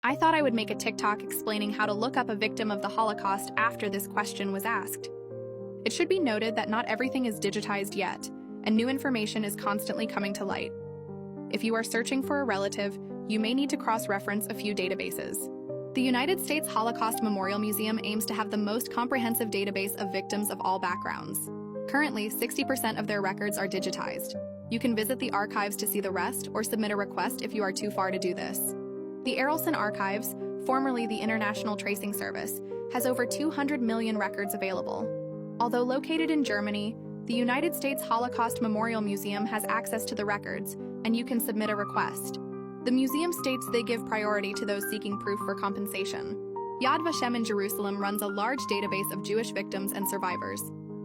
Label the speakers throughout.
Speaker 1: I thought I would make a TikTok explaining how to look up a victim of the Holocaust after this question was asked. It should be noted that not everything is digitized yet, and new information is constantly coming to light. If you are searching for a relative, you may need to cross-reference a few databases. The United States Holocaust Memorial Museum aims to have the most comprehensive database of victims of all backgrounds. Currently, 60% of their records are digitized. You can visit the archives to see the rest or submit a request if you are too far to do this. The Arlson Archives, formerly the International Tracing Service, has over 200 million records available. Although located in Germany, the United States Holocaust Memorial Museum has access to the records, and you can submit a request. The museum states they give priority to those seeking proof for compensation. Yad Vashem in Jerusalem runs a large database of Jewish victims and survivors.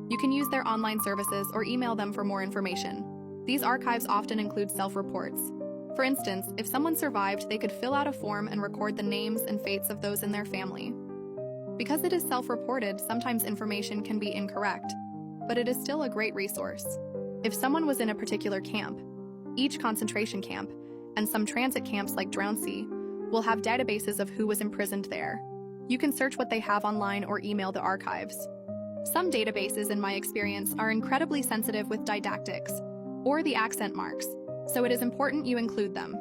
Speaker 1: You can use their online services or email them for more information. These archives often include self-reports. For instance, if someone survived, they could fill out a form and record the names and fates of those in their family. Because it is self-reported, sometimes information can be incorrect, but it is still a great resource. If someone was in a particular camp, each concentration camp, and some transit camps like Drancy, will have databases of who was imprisoned there. You can search what they have online or email the archives. Some databases, in my experience, are incredibly sensitive with didactics, or the accent marks, so it is important you include them.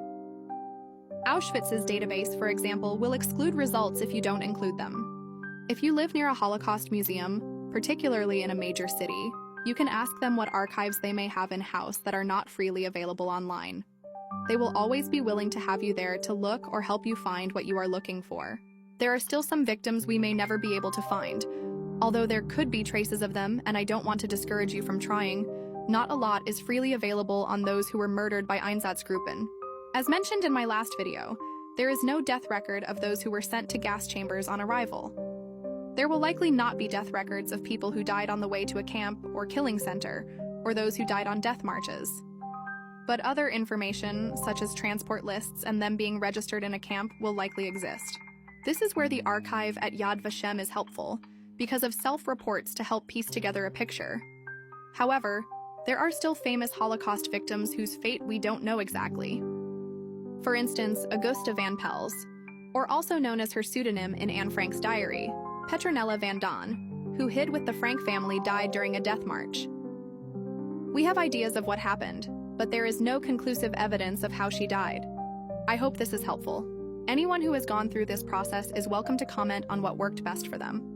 Speaker 1: Auschwitz's database, for example, will exclude results if you don't include them. If you live near a Holocaust museum, particularly in a major city, you can ask them what archives they may have in-house that are not freely available online. They will always be willing to have you there to look or help you find what you are looking for. There are still some victims we may never be able to find. Although there could be traces of them, and I don't want to discourage you from trying, not a lot is freely available on those who were murdered by Einsatzgruppen. As mentioned in my last video, there is no death record of those who were sent to gas chambers on arrival. There will likely not be death records of people who died on the way to a camp or killing center, or those who died on death marches. But other information, such as transport lists and them being registered in a camp, will likely exist. This is where the archive at Yad Vashem is helpful, because of self-reports to help piece together a picture. However, there are still famous Holocaust victims whose fate we don't know exactly. For instance, Augusta Van Pels, or also known as her pseudonym in Anne Frank's diary, Petronella Van Don, who hid with the Frank family, died during a death march. We have ideas of what happened, but there is no conclusive evidence of how she died. I hope this is helpful. Anyone who has gone through this process is welcome to comment on what worked best for them.